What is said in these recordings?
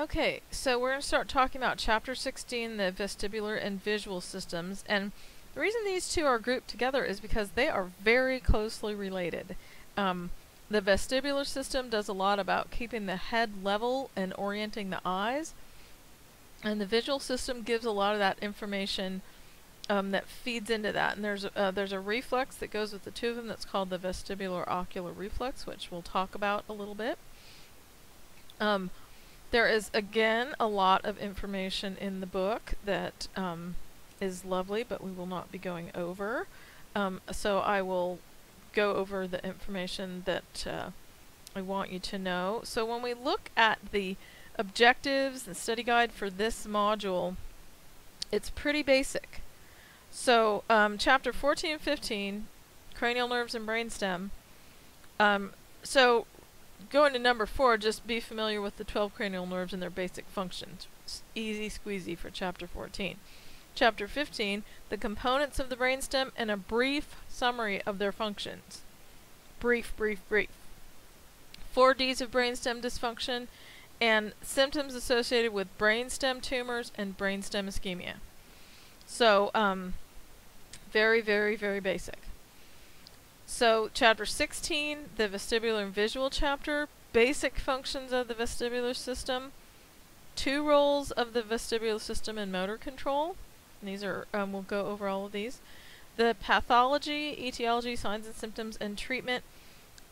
Okay, so we're going to start talking about Chapter 16, the vestibular and visual systems. And the reason these two are grouped together is because they are very closely related. The vestibular system does a lot about keeping the head level and orienting the eyes. And the visual system gives a lot of that information that feeds into that. And there's a reflex that goes with the two of them that's called the vestibular ocular reflex, which we'll talk about a little bit. There is, again, a lot of information in the book that is lovely, but we will not be going over. So I will go over the information that I want you to know. So when we look at the objectives and study guide for this module, it's pretty basic. So chapter 14 and 15, cranial nerves and brainstem. So going to number 4, just be familiar with the 12 cranial nerves and their basic functions. It's easy squeezy for chapter 14. Chapter 15, the components of the brainstem and a brief summary of their functions. Brief, brief, brief. 4 Ds of brainstem dysfunction and symptoms associated with brainstem tumors and brainstem ischemia. So, very, very, very basic. So, chapter 16, the vestibular and visual chapter, basic functions of the vestibular system, 2 roles of the vestibular system in motor control. And these are, we'll go over all of these. The pathology, etiology, signs and symptoms, and treatment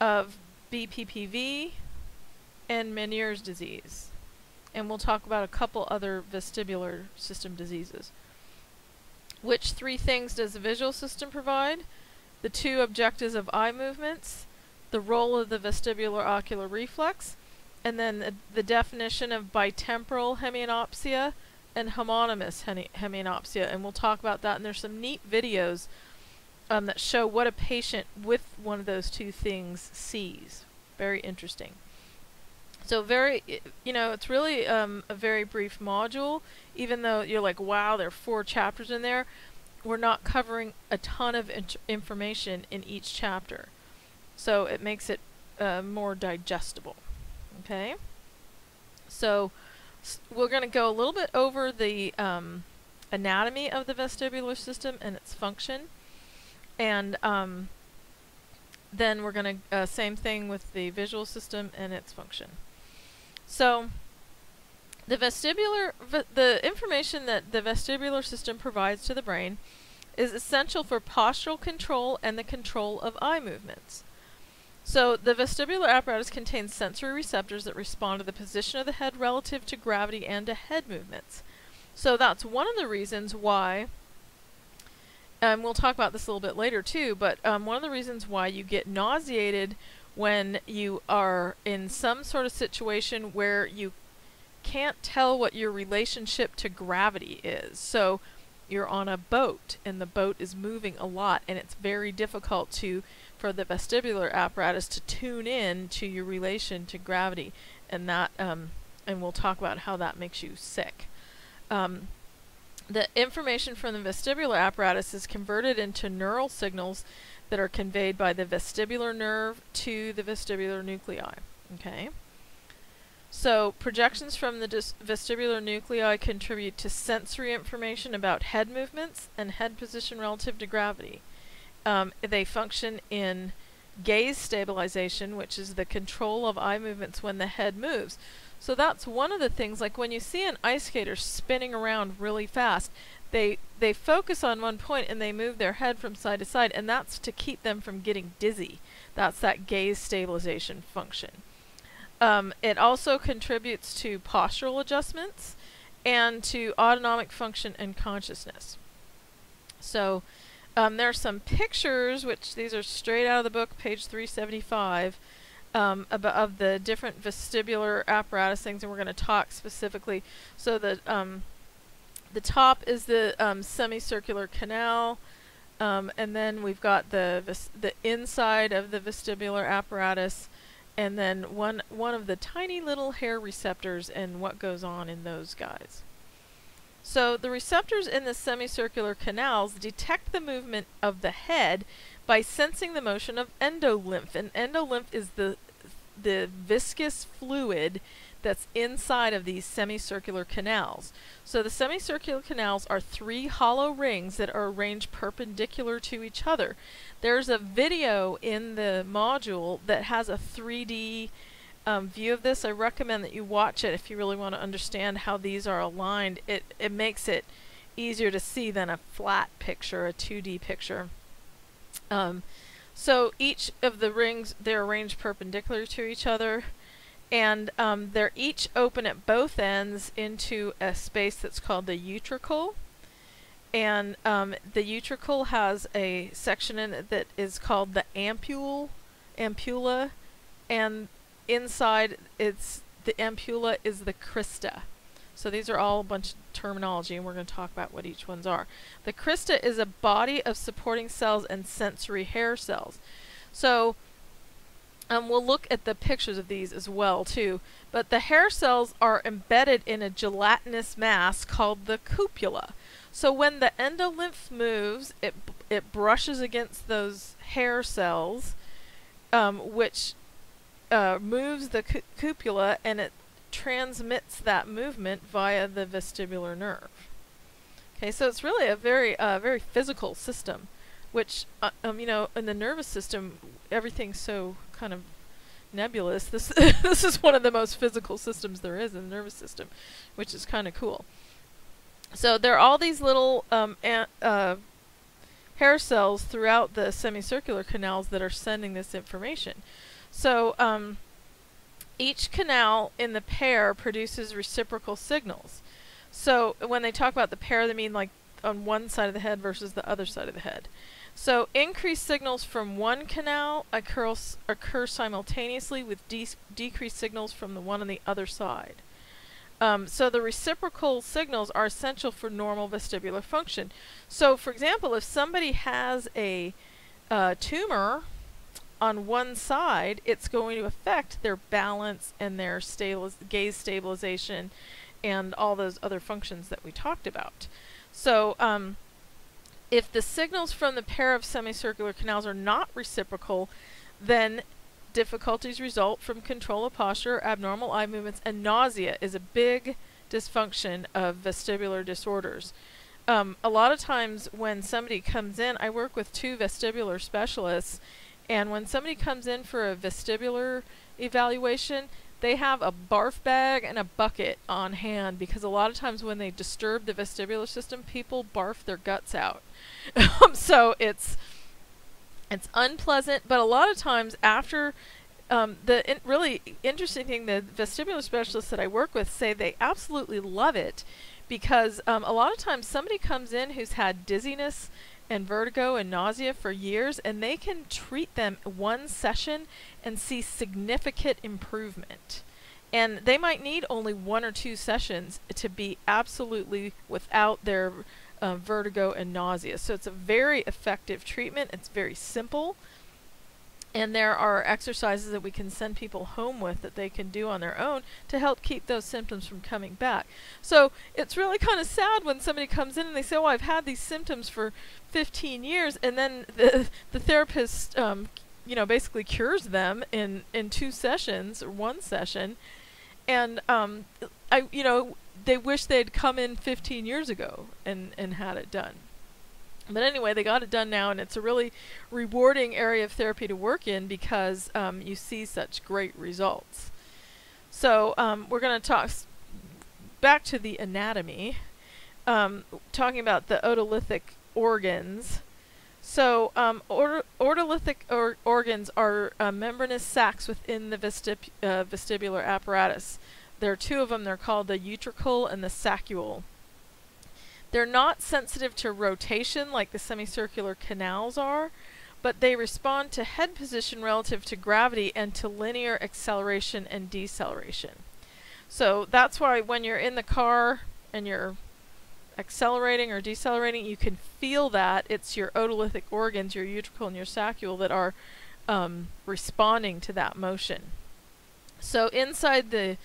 of BPPV and Meniere's disease. And we'll talk about a couple other vestibular system diseases. Which 3 things does the visual system provide? The 2 objectives of eye movements, the role of the vestibular ocular reflex, and then the definition of bitemporal hemianopsia and homonymous hemianopsia. And we'll talk about that. And there's some neat videos that show what a patient with one of those 2 things sees. Very interesting. So it's really a very brief module, even though you're like, wow, there are 4 chapters in there. We're not covering a ton of information in each chapter. So it makes it more digestible. Okay? So we're going to go a little bit over the anatomy of the vestibular system and its function. And then we're going to, same thing with the visual system and its function. So the information that the vestibular system provides to the brain is essential for postural control and the control of eye movements. So the vestibular apparatus contains sensory receptors that respond to the position of the head relative to gravity and to head movements. So that's one of the reasons why, and we'll talk about this a little bit later too, but one of the reasons why you get nauseated when you are in some sort of situation where you can't tell what your relationship to gravity is. So you're on a boat and the boat is moving a lot, and it's very difficult for the vestibular apparatus to tune in to your relation to gravity, and that and we'll talk about how that makes you sick. The information from the vestibular apparatus is converted into neural signals that are conveyed by the vestibular nerve to the vestibular nuclei. Okay? So projections from the vestibular nuclei contribute to sensory information about head movements and head position relative to gravity. They function in gaze stabilization, which is the control of eye movements when the head moves. So that's one of the things, like when you see an ice skater spinning around really fast, they focus on one point and they move their head from side to side, and that's to keep them from getting dizzy. That's that gaze stabilization function. It also contributes to postural adjustments and to autonomic function and consciousness. So there are some pictures, which these are straight out of the book, page 375, of the different vestibular apparatus things, and we're going to talk specifically. So the top is the semicircular canal, and then we've got the inside of the vestibular apparatus, and then one of the tiny little hair receptors and what goes on in those guys. So the receptors in the semicircular canals detect the movement of the head by sensing the motion of endolymph. And endolymph is the viscous fluid that's inside of these semicircular canals. So the semicircular canals are 3 hollow rings that are arranged perpendicular to each other. There's a video in the module that has a 3D view of this. I recommend that you watch it if you really want to understand how these are aligned. It makes it easier to see than a flat picture, a 2D picture. So each of the rings, they're arranged perpendicular to each other, and they're each open at both ends into a space that's called the utricle. And the utricle has a section in it that is called the ampulla, and inside the ampulla is the crista. So these are all a bunch of terminology, and we're going to talk about what each ones are. The crista is a body of supporting cells and sensory hair cells. So we'll look at the pictures of these as well too. But the hair cells are embedded in a gelatinous mass called the cupula. So when the endolymph moves, it brushes against those hair cells, which moves the cupula, and it transmits that movement via the vestibular nerve. Okay, so it's really a very physical system, which you know, in the nervous system, everything's so kind of nebulous. This this is one of the most physical systems there is in the nervous system, which is kind of cool. So there are all these little hair cells throughout the semicircular canals that are sending this information. So each canal in the pair produces reciprocal signals. So when they talk about the pair, they mean like on one side of the head versus the other side of the head. So increased signals from one canal occur simultaneously with decreased signals from the one on the other side. So the reciprocal signals are essential for normal vestibular function. So for example, if somebody has a tumor on one side, it's going to affect their balance and their gaze stabilization and all those other functions that we talked about. So if the signals from the pair of semicircular canals are not reciprocal, then difficulties result from control of posture, abnormal eye movements, and nausea is a big dysfunction of vestibular disorders. A lot of times when somebody comes in, I work with 2 vestibular specialists, and when somebody comes in for a vestibular evaluation, they have a barf bag and a bucket on hand, because a lot of times when they disturb the vestibular system, people barf their guts out. So it's unpleasant, but a lot of times after really interesting thing, the vestibular specialists that I work with say they absolutely love it, because a lot of times somebody comes in who's had dizziness and vertigo and nausea for years, and they can treat them one session and see significant improvement. And they might need only 1 or 2 sessions to be absolutely without their vertigo and nausea. So it's a very effective treatment. It's very simple. And there are exercises that we can send people home with that they can do on their own to help keep those symptoms from coming back. So it's really kind of sad when somebody comes in and they say, oh, I've had these symptoms for 15 years, and then the therapist you know, basically cures them in 2 sessions or 1 session, and you know, they wish they'd come in 15 years ago and had it done. But anyway, they got it done now, and it's a really rewarding area of therapy to work in, because you see such great results. So we're going to talk back to the anatomy, talking about the otolithic organs. So otolithic organs are membranous sacs within the vestibular apparatus. There are 2 of them. They're called the utricle and the saccule. They're not sensitive to rotation like the semicircular canals are, but they respond to head position relative to gravity and to linear acceleration and deceleration. So that's why when you're in the car and you're accelerating or decelerating, you can feel that it's your otolithic organs, your utricle and your saccule, that are responding to that motion. So inside the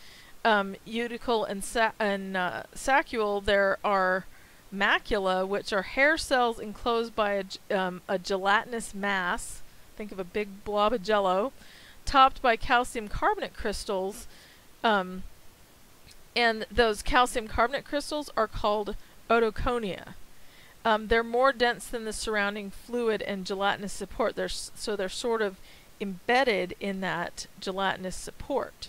utricle and saccule, there are macula, which are hair cells enclosed by a gelatinous mass. Think of a big blob of jello, topped by calcium carbonate crystals, And those calcium carbonate crystals are called otoconia. They're more dense than the surrounding fluid and gelatinous support. So they're sort of embedded in that gelatinous support.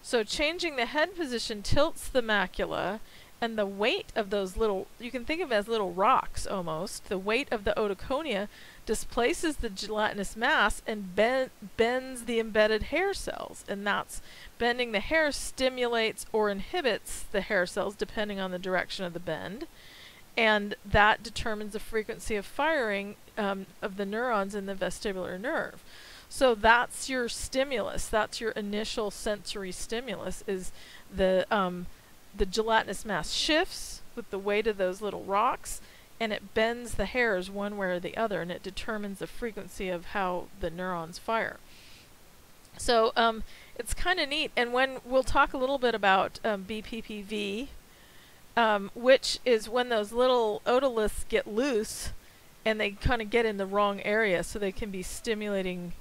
So changing the head position tilts the macula, and the weight of those little, you can think of it as little rocks almost, the weight of the otoconia displaces the gelatinous mass and bends the embedded hair cells. And that's bending the hair stimulates or inhibits the hair cells depending on the direction of the bend. And that determines the frequency of firing of the neurons in the vestibular nerve. So that's your stimulus. That's your initial sensory stimulus, is the gelatinous mass shifts with the weight of those little rocks, and it bends the hairs one way or the other, and it determines the frequency of how the neurons fire. So it's kind of neat. And when we'll talk a little bit about BPPV, which is when those little otoliths get loose and they kind of get in the wrong area, so they can be stimulating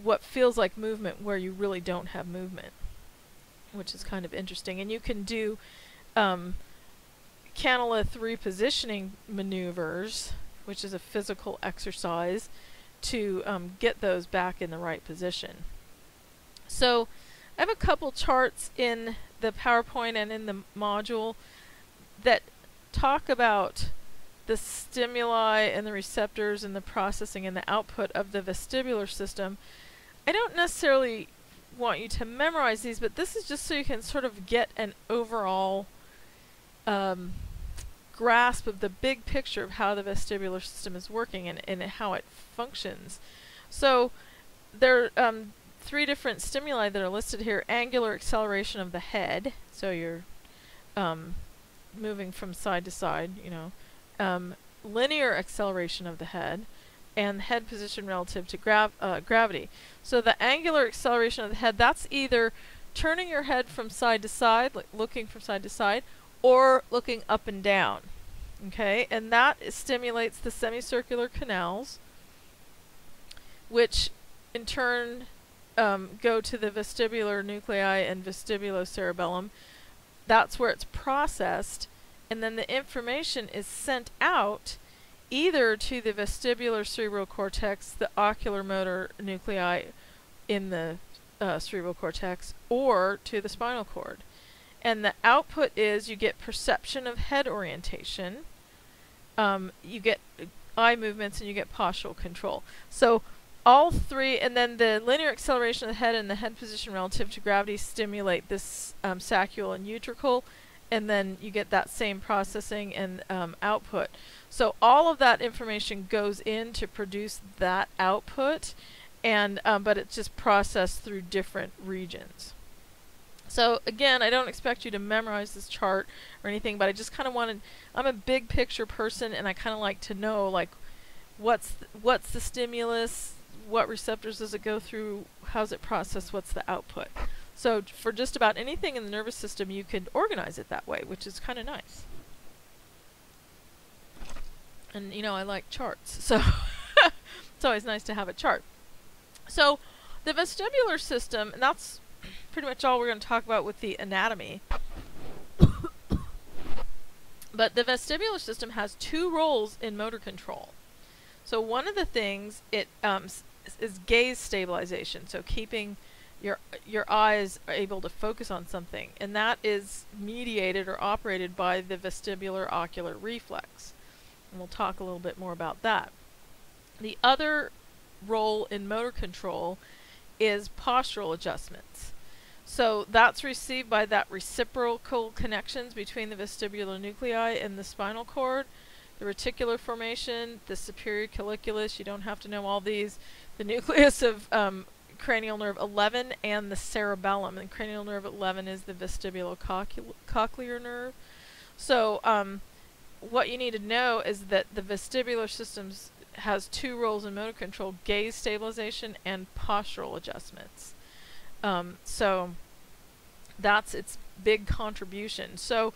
what feels like movement where you really don't have movement, which is kind of interesting. And you can do canalith repositioning maneuvers, which is a physical exercise, to get those back in the right position. So I have a couple charts in the PowerPoint and in the module that talk about the stimuli and the receptors and the processing and the output of the vestibular system. I don't necessarily want you to memorize these, but this is just so you can sort of get an overall grasp of the big picture of how the vestibular system is working and how it functions. So there are 3 different stimuli that are listed here. Angular acceleration of the head, so you're moving from side to side, you know. Linear acceleration of the head, and head position relative to gravity. So the angular acceleration of the head, that's either turning your head from side to side, like looking from side to side, or looking up and down. Okay, and that stimulates the semicircular canals, which in turn go to the vestibular nuclei and vestibulocerebellum. That's where it's processed, and then the information is sent out either to the vestibular cerebral cortex, the ocular motor nuclei in the cerebral cortex, or to the spinal cord. And the output is you get perception of head orientation, you get eye movements, and you get postural control. So all 3, and then the linear acceleration of the head and the head position relative to gravity stimulate this saccule and utricle, and then you get that same processing and output. So all of that information goes in to produce that output, and but it's just processed through different regions. So again, I don't expect you to memorize this chart or anything, but I just kind of wanted, I'm a big picture person, and I kind of like to know, like, what's the stimulus, what receptors does it go through, how's it processed, what's the output. So for just about anything in the nervous system, you could organize it that way, which is kind of nice. And you know, I like charts, so it's always nice to have a chart. So the vestibular system, and that's pretty much all we're going to talk about with the anatomy. But the vestibular system has 2 roles in motor control. So one of the things it is gaze stabilization, so keeping your eyes are able to focus on something, and that is mediated or operated by the vestibular ocular reflex. And we'll talk a little bit more about that. The other role in motor control is postural adjustments. So that's received by that reciprocal connections between the vestibular nuclei and the spinal cord, the reticular formation, the superior colliculus, you don't have to know all these, the nucleus of cranial nerve 11, and the cerebellum. And cranial nerve 11 is the vestibulocochlear nerve. So what you need to know is that the vestibular system has 2 roles in motor control: gaze stabilization and postural adjustments. So that's its big contribution. So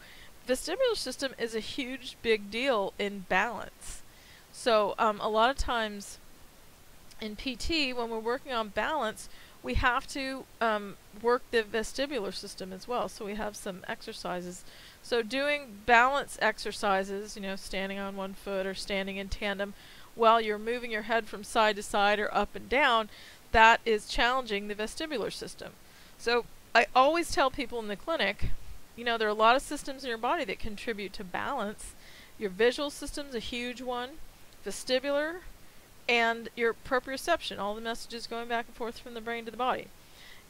vestibular system is a huge big deal in balance. So a lot of times in PT, when we're working on balance, we have to work the vestibular system as well. So we have some exercises. So doing balance exercises, you know, standing on one foot or standing in tandem while you're moving your head from side to side or up and down, that is challenging the vestibular system. So I always tell people in the clinic, you know, there are a lot of systems in your body that contribute to balance. Your visual system's a huge one, vestibular, and your proprioception, all the messages going back and forth from the brain to the body.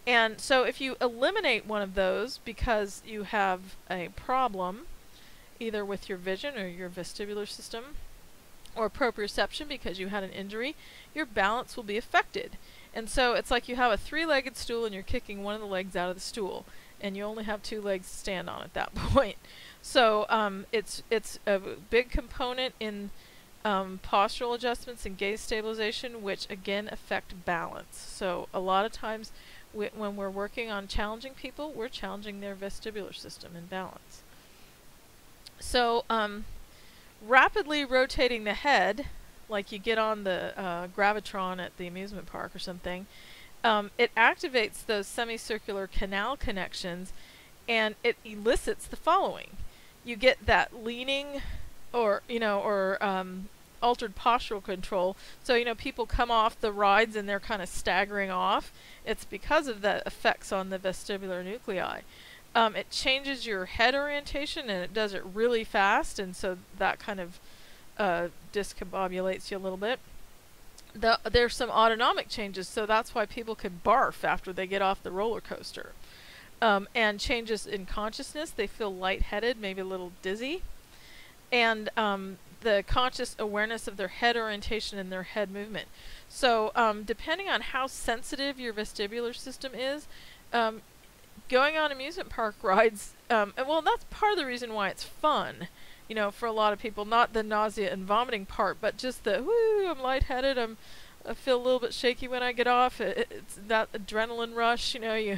And so if you eliminate one of those because you have a problem, either with your vision or your vestibular system, or proprioception because you had an injury, your balance will be affected. And so it's like you have a three-legged stool and you're kicking one of the legs out of the stool, and you only have two legs to stand on at that point. So it's a big component in postural adjustments and gaze stabilization, which again affect balance. So a lot of times when we're working on challenging people, we're challenging their vestibular system and balance. So rapidly rotating the head, like you get on the gravitron at the amusement park or something, it activates those semicircular canal connections, and it elicits the following. You get that leaning, or altered postural control. So, you know, people come off the rides and they're kind of staggering off. It's because of the effects on the vestibular nuclei. It changes your head orientation, and it does it really fast, and so that kind of discombobulates you a little bit. There's some autonomic changes, so that's why people can barf after they get off the roller coaster. And changes in consciousness, they feel lightheaded, maybe a little dizzy. And the conscious awareness of their head orientation and their head movement. So depending on how sensitive your vestibular system is, going on amusement park rides, well, that's part of the reason why it's fun, you know, for a lot of people. Not the nausea and vomiting part, but just the, whoo, I'm lightheaded, I feel a little bit shaky when I get off. It's that adrenaline rush, you know.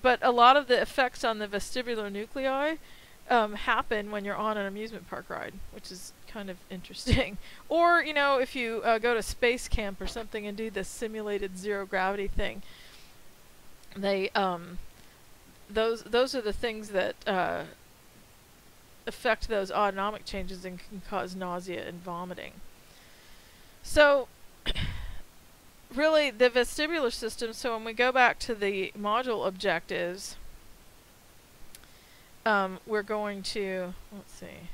But a lot of the effects on the vestibular nuclei happen when you're on an amusement park ride, which is kind of interesting. Or, you know, if you go to space camp or something and do this simulated zero gravity thing, they those are the things that affect those autonomic changes and can cause nausea and vomiting. So really the vestibular system, so when we go back to the module objectives, we're going to, let's see,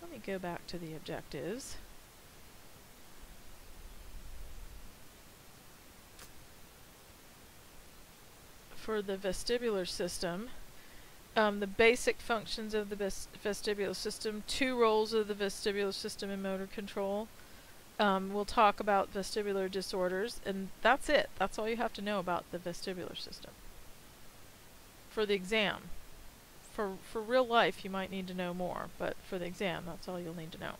let me go back to the objectives. For the vestibular system, the basic functions of the vestibular system, 2 roles of the vestibular system in motor control. We'll talk about vestibular disorders, and that's it. That's all you have to know about the vestibular system for the exam. For real life, you might need to know more, but for the exam, that's all you'll need to know.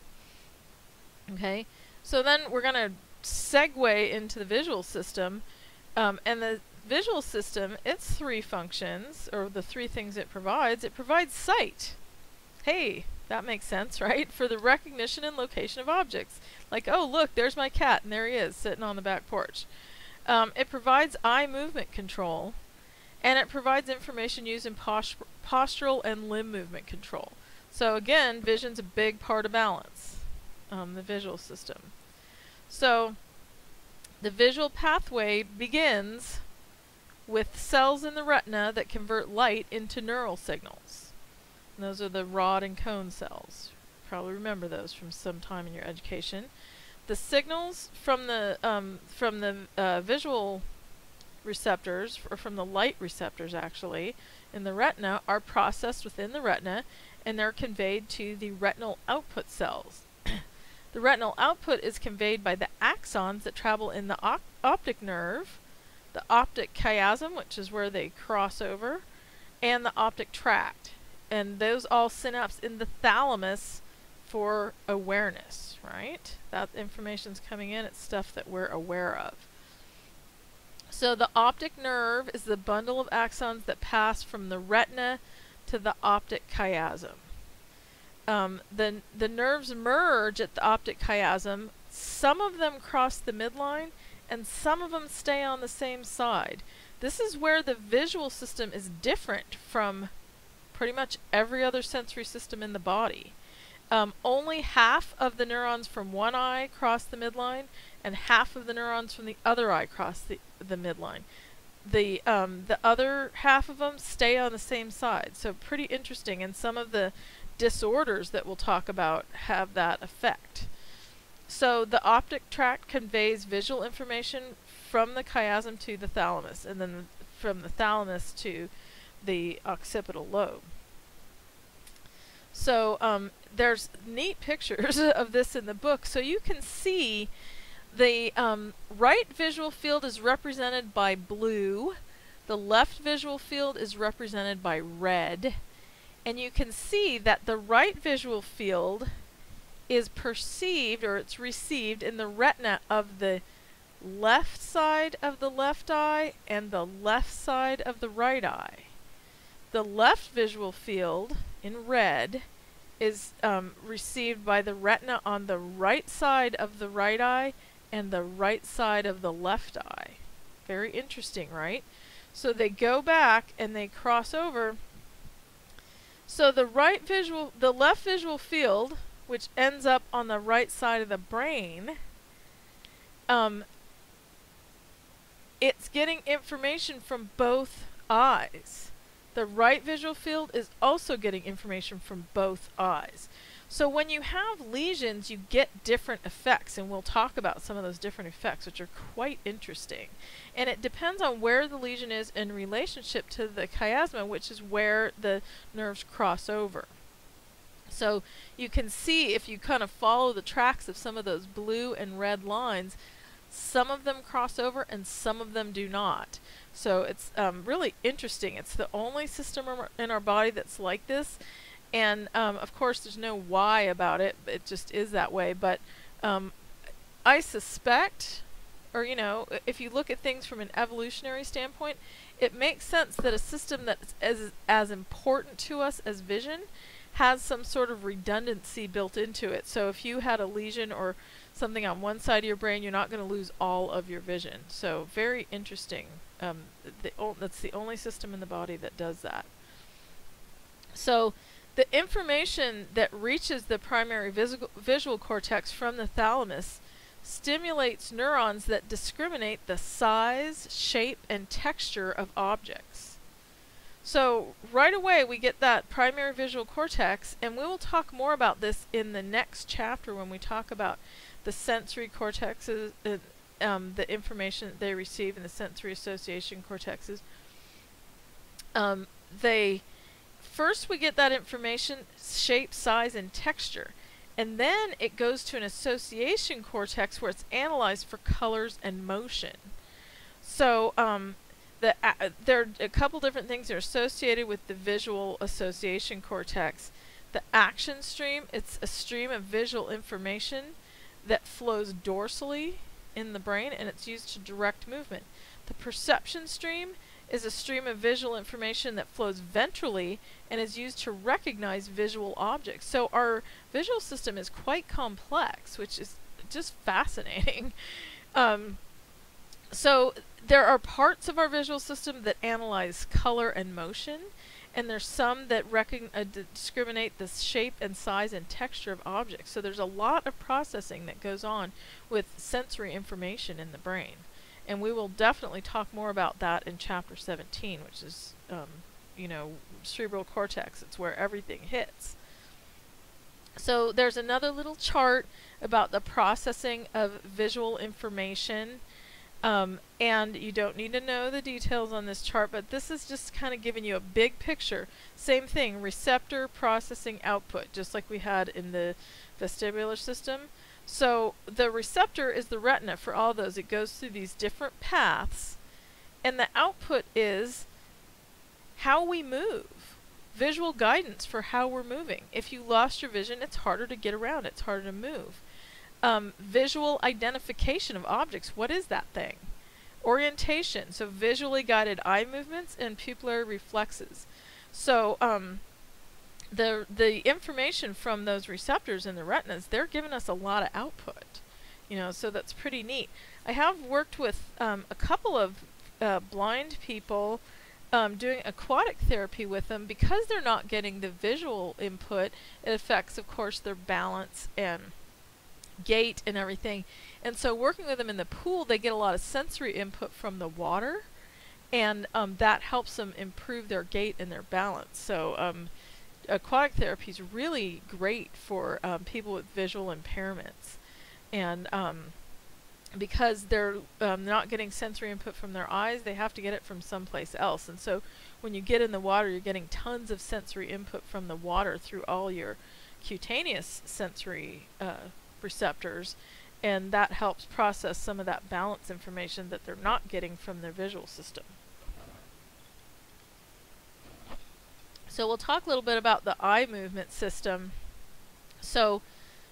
Okay, so then we're going to segue into the visual system, and the visual system, its 3 functions, or the 3 things it provides sight. Hey, that makes sense, right? For the recognition and location of objects. Like, oh, look, there's my cat, and there he is, sitting on the back porch. It provides eye movement control, and it provides information used in postural and limb movement control. So again, vision's a big part of balance, the visual system. So the visual pathway begins with cells in the retina that convert light into neural signals. And those are the rod and cone cells. Probably remember those from some time in your education. The signals from the visual receptors, or from the light receptors actually, in the retina are processed within the retina, and they're conveyed to the retinal output cells. The retinal output is conveyed by the axons that travel in the optic nerve, the optic chiasm, which is where they cross over, and the optic tract. And those all synapse in the thalamus for awareness, right? That information's coming in, it's stuff that we're aware of. So the optic nerve is the bundle of axons that pass from the retina to the optic chiasm. The nerves merge at the optic chiasm. Some of them cross the midline, and some of them stay on the same side. This is where the visual system is different from pretty much every other sensory system in the body. Only half of the neurons from one eye cross the midline, and half of the neurons from the other eye cross the midline. The other half of them stay on the same side. So pretty interesting, and some of the disorders that we'll talk about have that effect. So the optic tract conveys visual information from the chiasm to the thalamus, and then from the thalamus to the occipital lobe. So there's neat pictures of this in the book. So you can see the right visual field is represented by blue, the left visual field is represented by red, and you can see that the right visual field is perceived, or it's received, in the retina of the left side of the left eye and the left side of the right eye. The left visual field, in red, is received by the retina on the right side of the right eye and the right side of the left eye. Very interesting, right? So they go back and they cross over. So the left visual field, which ends up on the right side of the brain, it's getting information from both eyes. The right visual field is also getting information from both eyes. So when you have lesions, you get different effects, and we'll talk about some of those different effects, which are quite interesting. And it depends on where the lesion is in relationship to the chiasma, which is where the nerves cross over. So you can see, if you kind of follow the tracks of some of those blue and red lines, some of them cross over and some of them do not. So it's really interesting. It's the only system in our body that's like this. And of course there's no why about it, it just is that way. But I suspect, or if you look at things from an evolutionary standpoint, it makes sense that a system that's as important to us as vision has some sort of redundancy built into it. So if you had a lesion or something on one side of your brain, you're not going to lose all of your vision. So very interesting. That's the only system in the body that does that. So the information that reaches the primary visual cortex from the thalamus stimulates neurons that discriminate the size, shape, and texture of objects. So right away we get that primary visual cortex, and we will talk more about this in the next chapter when we talk about the sensory cortexes, the information that they receive in the sensory association cortexes. First we get that information, shape, size, and texture, and then it goes to an association cortex where it's analyzed for colors and motion. So there are a couple different things that are associated with the visual association cortex. The action stream, it's a stream of visual information that flows dorsally in the brain, and it's used to direct movement. The perception stream is a stream of visual information that flows ventrally and is used to recognize visual objects. So our visual system is quite complex, which is just fascinating. So there are parts of our visual system that analyze color and motion, and there's some that discriminate the shape and size and texture of objects. So there's a lot of processing that goes on with sensory information in the brain. And we will definitely talk more about that in chapter 17, which is, cerebral cortex. It's where everything hits. So there's another little chart about the processing of visual information. And you don't need to know the details on this chart, but this is just kind of giving you a big picture. Same thing, receptor, processing, output, just like we had in the vestibular system. So the receptor is the retina for all those. It goes through these different paths, and the output is how we move. Visual guidance for how we're moving. If you lost your vision, it's harder to get around, it's harder to move. Visual identification of objects. What is that thing? Orientation, so visually guided eye movements and pupillary reflexes. So the information from those receptors in the retinas, they're giving us a lot of output. So that's pretty neat. I have worked with a couple of blind people doing aquatic therapy with them. Because they're not getting the visual input, it affects, of course, their balance and gait and everything. And so working with them in the pool, they get a lot of sensory input from the water, and that helps them improve their gait and their balance. So aquatic therapy is really great for people with visual impairments. And because they're not getting sensory input from their eyes, they have to get it from someplace else. And so when you get in the water, you're getting tons of sensory input from the water through all your cutaneous sensory receptors, and that helps process some of that balance information that they're not getting from their visual system. So we'll talk a little bit about the eye movement system. So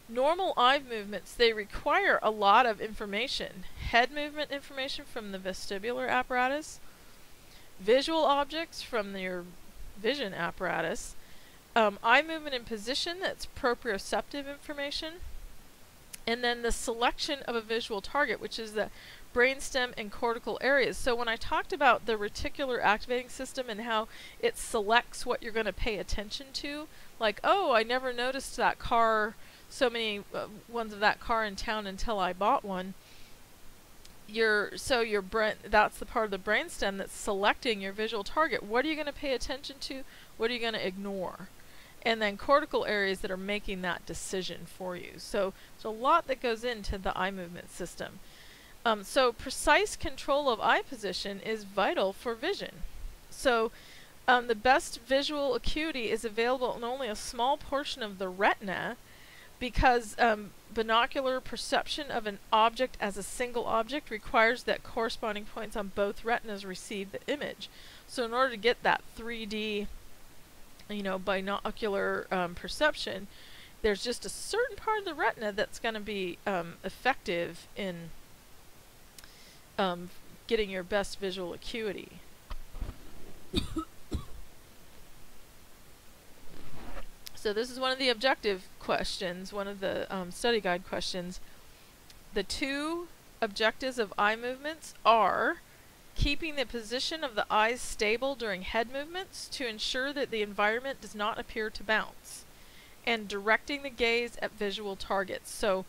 normal eye movements, they require a lot of information. Head movement information from the vestibular apparatus, visual objects from your vision apparatus, eye movement in position, that's proprioceptive information, and then the selection of a visual target, which is the brainstem and cortical areas. So when I talked about the reticular activating system and how it selects what you're going to pay attention to, like, oh, I never noticed that car, so many ones of that car in town until I bought one. That's the part of the brainstem that's selecting your visual target. What are you going to pay attention to? What are you going to ignore? And then cortical areas that are making that decision for you. So there's a lot that goes into the eye movement system. So precise control of eye position is vital for vision. So the best visual acuity is available in only a small portion of the retina, because binocular perception of an object as a single object requires that corresponding points on both retinas receive the image. So in order to get that 3D, binocular perception, there's just a certain part of the retina that's going to be effective in getting your best visual acuity. So this is one of the objective questions, one of the study guide questions. The two objectives of eye movements are keeping the position of the eyes stable during head movements to ensure that the environment does not appear to bounce, and directing the gaze at visual targets. So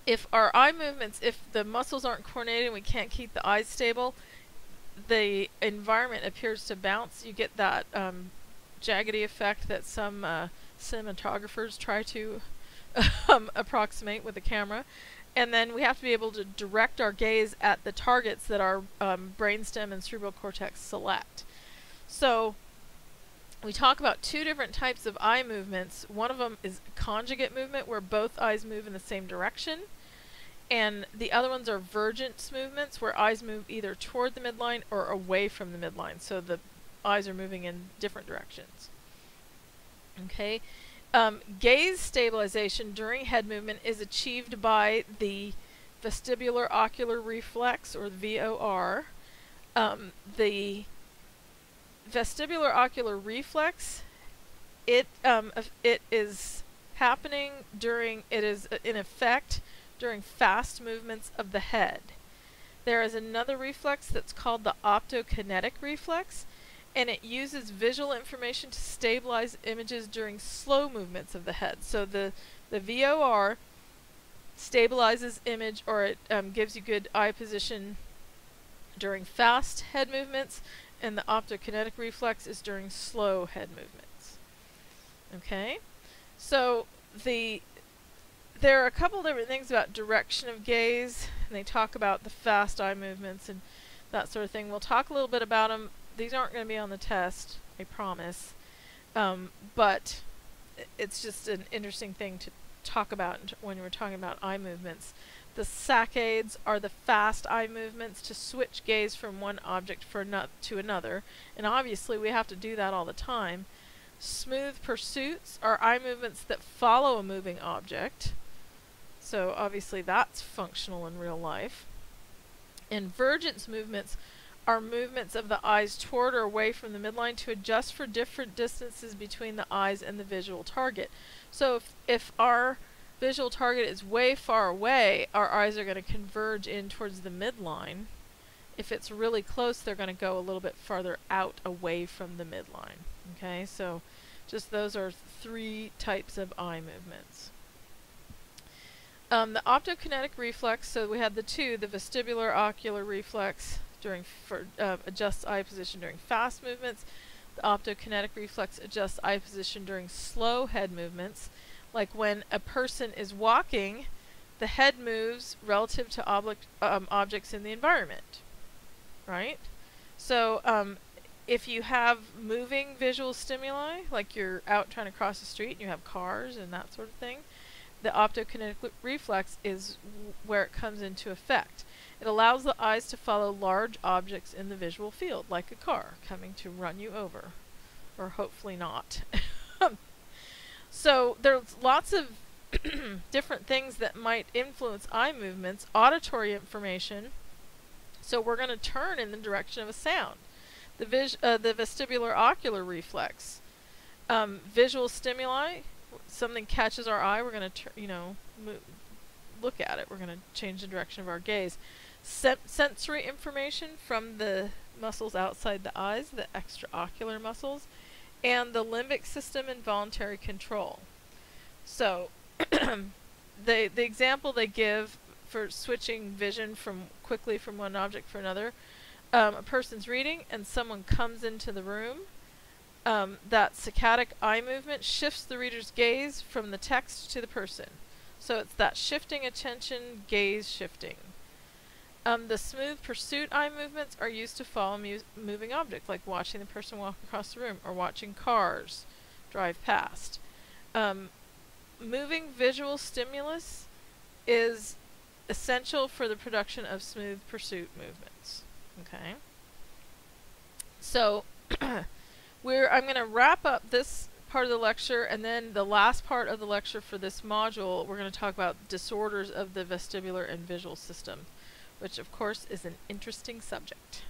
if our eye movements, if the muscles aren't coordinated and we can't keep the eyes stable, the environment appears to bounce. You get that jaggedy effect that some cinematographers try to approximate with a camera. And then we have to be able to direct our gaze at the targets that our brainstem and cerebral cortex select. So we talk about two different types of eye movements. One of them is conjugate movement, where both eyes move in the same direction. And the other ones are vergence movements, where eyes move either toward the midline or away from the midline. So the eyes are moving in different directions. Okay. Gaze stabilization during head movement is achieved by the vestibular ocular reflex, or the VOR. The vestibular ocular reflex, it is happening during, it is in effect during fast movements of the head. There is another reflex that's called the optokinetic reflex, and it uses visual information to stabilize images during slow movements of the head. So the VOR stabilizes image, or it gives you good eye position during fast head movements, and the optokinetic reflex is during slow head movements. Okay, so there are a couple different things about direction of gaze, and they talk about the fast eye movements and that sort of thing. We'll talk a little bit about them. These aren't going to be on the test, I promise, but it's just an interesting thing to talk about when we're talking about eye movements. The saccades are the fast eye movements to switch gaze from one object to another, and obviously we have to do that all the time. Smooth pursuits are eye movements that follow a moving object, so obviously that's functional in real life. And vergence movements are movements of the eyes toward or away from the midline to adjust for different distances between the eyes and the visual target. So if our visual target is way far away, our eyes are going to converge in towards the midline. If it's really close, they're going to go a little bit farther out away from the midline. Okay, so just those are 3 types of eye movements. The optokinetic reflex, so we had the 2, the vestibular ocular reflex adjusts eye position during fast movements. The optokinetic reflex adjusts eye position during slow head movements. Like when a person is walking, the head moves relative to objects in the environment, right? So if you have moving visual stimuli, like you're out trying to cross the street and you have cars and that sort of thing, the optokinetic reflex is where it comes into effect. It allows the eyes to follow large objects in the visual field, like a car coming to run you over, or hopefully not. So there's lots of different things that might influence eye movements. Auditory information, so we're going to turn in the direction of a sound. The vestibular ocular reflex. Visual stimuli, something catches our eye, we're going to look at it. We're going to change the direction of our gaze. Sensory information from the muscles outside the eyes, the extraocular muscles, and the limbic system and voluntary control. So the example they give for switching vision quickly from one object for another, a person's reading and someone comes into the room, that saccadic eye movement shifts the reader's gaze from the text to the person. So it's that shifting attention, gaze shifting. The smooth pursuit eye movements are used to follow moving objects, like watching the person walk across the room or watching cars drive past. Moving visual stimulus is essential for the production of smooth pursuit movements. Okay. So I'm going to wrap up this part of the lecture, and then the last part of the lecture for this module, we're going to talk about disorders of the vestibular and visual system, which of course is an interesting subject.